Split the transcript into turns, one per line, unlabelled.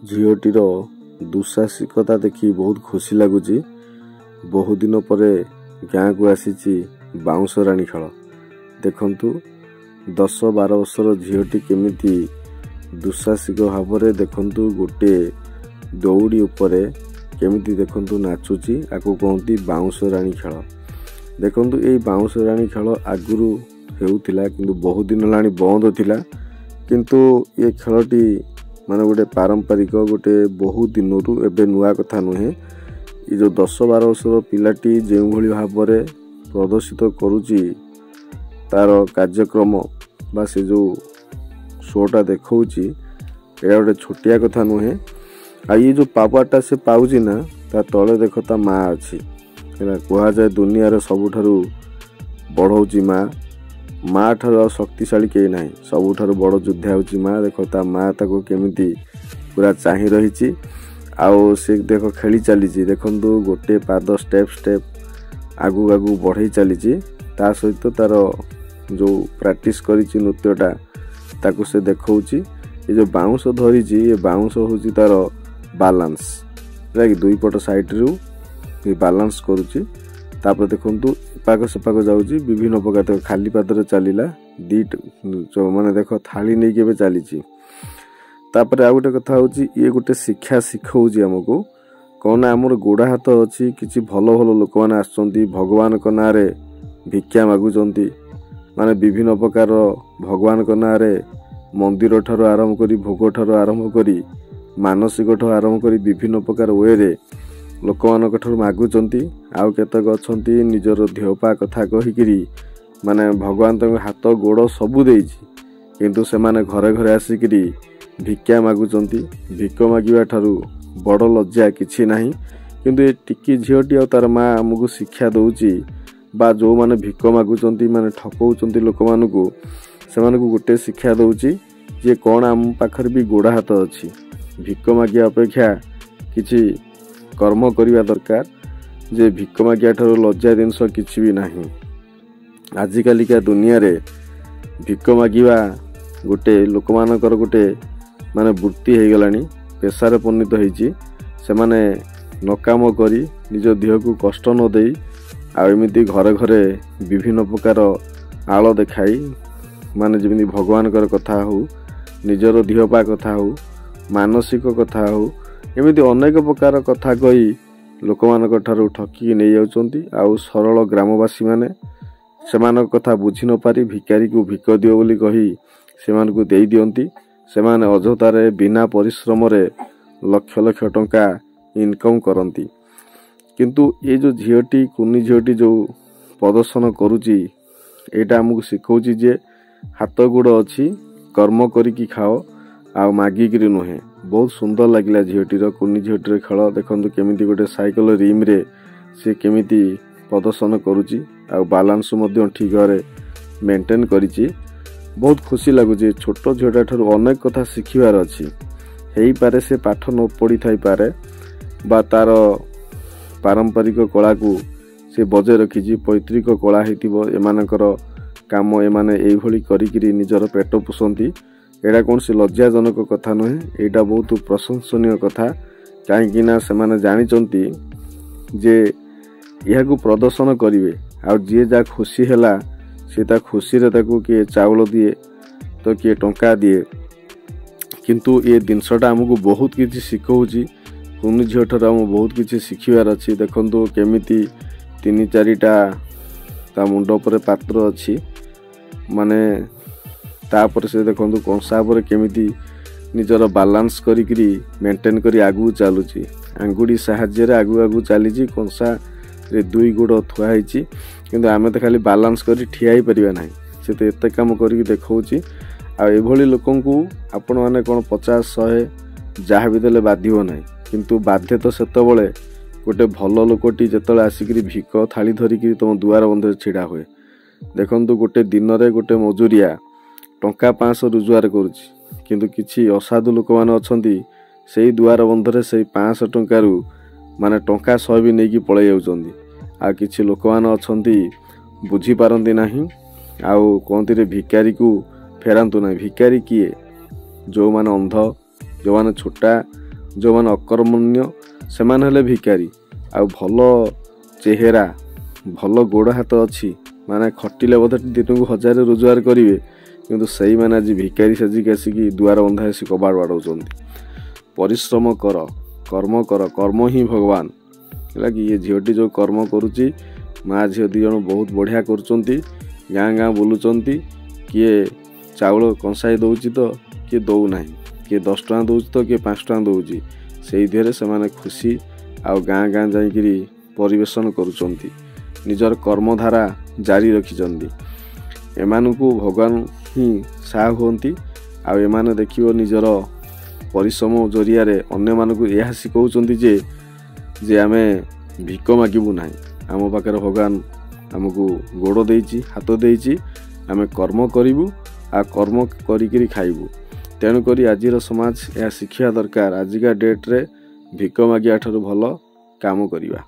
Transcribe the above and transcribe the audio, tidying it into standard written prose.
झीटीर दुस्साहसिकता देखी बहुत खुशी लगुच। बहुत दिन पर गाँ को आसी बाउंश राणी खेल देखु 10-12 वर्षर झीटी केमिति दुस्साहसिक भाव में देखु गोटे दौड़ी उपर केमिति देखु नाचुची आपको कहती बाउंश राणी खेल। देखु ये बाउंश राणी खेल आगुरी होउथिला किंतु बहुत दिन होलानी बंद थिला किंतु ये खेलटी माने गोटे पारंपरिक गोटे बहुत दिन एबे नुआ कथा नुहे। ये जो 10-12 वर्षर पिलाटी जो भली भाव में प्रदर्शित करुची तार कार्यक्रम बा से जो शोटा देखौची एटा गोटे छोटिया कथा नुहे। आ ये जो पावाटा से पाउची ना ता तले देख ता माँ अच्छी कह जाए दुनिया सबुठारु बढ़ौची माँ ठार शक्तिशाली कहीं ना सबुठारु बड़ योद्धा होची माँ। देख ता माँ ताको केमिति पूरा चाही रही आउ से देख खेली चली देखु गोटे पाद स्टेप स्टेप आगु आगु बढ़ई चली ता सहित तार जो प्रैक्टिस करिछि नृत्यटा ताको से देखौची। ये जो बाउंस धरी ये बाउंस होची तार बैलेंस दुई पट साइड रु बैलेंस करुची। तापर देखु पाक सेपाक जाऊँगी विभिन्न प्रकार खाली पादरे चलला दीट माने देख थाली नहीं के चली। तापर आ गोटे कथा होची ये गोटे शिक्षा शिखाऊँ आमको कौन आमर गोड़ा हाथ अच्छी किसी भल भल लोक मैंने आसुँच भगवान का ना भिक्षा मागुंट माने विभिन्न प्रकार भगवान का ना मंदिर ठार आरंभ करी भोग ठार आरंभ करी मानसिक ठार आरंभ करी विभिन्न प्रकार वे लोक मान मागुंट आउ केतक अच्छा निजर देहपा कथा कहीकि माने भगवान तक हाथ गोड़ सबू देइछि किंतु से माने घरे घरे आसिकरी भिक्षा मागुंट। भिक मागिबा ठारू बड़ लज्जा किछि नाही किंतु ये टिकी झीटी आ तार माँ आमको शिक्षा दउची बा जो माने भिक मागुंट माने ठकौचंती लोक मानकू से मानकू गोटे शिक्षा दउची जे कौन आम पाखर भी गोड़ा हाथ अच्छी भिक मागिया अपेक्षा किछि कर्म करिवा दरकार जे भिक मागिया ठारू लज्जा जिनस किछि भी नाही। आजिकालिका दुनिया रे भिक मागिवा गोटे लोक मानकर गोटे माने वृत्ति हो गलानी पेशारे परिणत होइछि। से माने नकाम करी निज देह को कष्ट न देई आमिति घरे घरे विभिन्न प्रकार आल देखाई माने जमी भगवान कथा हो निजर देहपा कथा हो मानसिक कथा हो एमती अनेक प्रकार कथा कही लोक मान ठकी नहीं जाउछंती। आउ सरल ग्रामवासी माने सेमान कथा बुझी न पारी भिकारी को भिक दियो बोली कही सेमान को देई दियंती। सेमाने अजतारे बिना परिश्रम रे लक्ष लक्ष टंका इनकम करती किंतु ये जो झीटी कुनी झीटी जो प्रदर्शन करुची एटा हमको शिखौची जे हाथ गोड़ अच्छी कर्म करिकी खाओ आ मागिकी नुहे। बहुत सुंदर लगिला झीटीर कुनी झीटीर खेल देखु केमिति गोटे साइकेल रिम रे से केमिति प्रदर्शन करुची आ बैलेंस मध्य ठीक रे मेंटेन करिची। बहुत खुशी लगुच छोट झीटा ठारू अनेक कथा शिखिबार अच्छी हेई पारे से पाठ न पढ़ी थाई पारे बा तार पारंपरिक कला को से बजाय रखी पैतृक कला हेतिबो एमानकर काम एमाने एभली करिकिरी निजर पेट पोषंती। एटा कौन से लज्जाजनक कथा नुहे एटा बहुत प्रशंसनीय कथा कहीं ना से जानिचंती जे यह प्रदर्शन करिवे आ जे जा खुशी हैला से ता खुशी रे ताको किए चावल दिए तो किए टंका दिए किंतु ये जिनसटा आमको बहुत किसी शिखौची कुनी झील ठार आम बहुत किसी शिखिबार अच्छी। देखो केमिति 3-4टा ता मुंड पर पात्र अच्छी माने तापर से देखो कंसा पर केमिति निजर बैलेंस करी मेंटेन करी आगु चलुची आंगुड़ी साहाय्य आगु आगु चली कंसा रे 2 गोड़ थुआ होइची किंतु आमे तो खाली बैलेंस करी ठिया ही परिबा नाही से तो एते काम करी देखौची। आ एभली लोकंकु आपण माने कोन 50-100 जहाँ भी देले बाधिबो नाही किंतु बाध्य तो सेतबळे गोटे भल लोकटी जेतले आसिकरी भिक थाली धरिकी तुम दुआर बंधे छिड़ा हुए। देखंतु गोटे दिन रे गोटे मजूरिया टंका 500 रोजगार करुची किंतु किछि असाधु लोक माने अछंती सेही दुआर बंधरे सेही 500 टंका रु माने टंका 100 भी नेकी पळै जाउचंदी। आ किछि लोक माने अछंती बुझी पारंती नाही आउ कहती रे भिकारी को फेरांतु ना। भिकारी किए जो माने अंध जो माने छोटा ଯେଉଁମାନେ ଅକର୍ମଣ୍ୟ ସେମାନେ ହେଲେ ଭିକାରୀ। ଆଉ ଭଲ ଚେହେରା ଭଲ ଗୋଡ଼ ହାତ ଅଛି ମାନେ ଖଟିଲେ ବୋଧେ ଦିନକୁ 1000 ରୋଜଗାର କରିବେ, କିନ୍ତୁ ସେଇମାନେ ଆଜି ଭିକାରୀ ସାଜିକି ଆସିକି ଦୁଆର ବନ୍ଧା ଆସି କବାଟ ବାଡ଼ଉଛନ୍ତି। ପରିଶ୍ରମ କର, କର୍ମ କର, କର୍ମ ହିଁ ଭଗବାନ। ହେଲା କି ଇଏ ଝିଅଟି ଯେଉଁ କର୍ମ କରୁଛି, ମା ଝିଅ 2 ଜଣ ବହୁତ ବଢ଼ିଆ କରୁଛନ୍ତି। ଗାଁ ଗାଁ ବୁଲୁଛନ୍ତି, କିଏ ଚାଉଳ କଂସାଇ ଦେଉଛି ତ କିଏ ଦେଉନାହିଁ, କିଏ 10 ଟଙ୍କା ଦେଉଛି ତ କିଏ 5 ଟଙ୍କା ଦେଉଛି। ସେଇଥିରେ ସେମାନେ ଖୁସି ଆଉ ଗାଁ ଗାଁ ଯାଇକିରି ପରିବେଷଣ କରୁଛନ୍ତି, ନିଜର କର୍ମଧାରା ଜାରି ରଖିଛନ୍ତି। ଏମାନଙ୍କୁ ଭଗବାନ ହିଁ ସାହା ହୁଅନ୍ତି। ଆଉ ଏମାନେ ଦେଖିବ ନିଜର ପରିଶ୍ରମ ଜରିଆରେ ଅନ୍ୟମାନଙ୍କୁ ଏହା ଶିଖଉଛନ୍ତି ଯେ ଆମେ ଭିକ ମାଗିବୁ ନାହିଁ। ଆମ ପାଖରେ ଭଗବାନ ଆମକୁ ଗୋଡ଼ ଦେଇଛି, ହାତ ଦେଇଛି, ଆମେ କର୍ମ କରିବୁ ଆଉ କର୍ମ କରିକିରି ଖାଇବୁ। ତେଣୁକରି ଆଜିର ସମାଜ ଏହା ଶିଖିବା ଦରକାର, ଆଜିକା ଡେଟ୍ରେ ଭିକ ମାଗିବା ଠାରୁ ଭଲ କାମ କରିବା।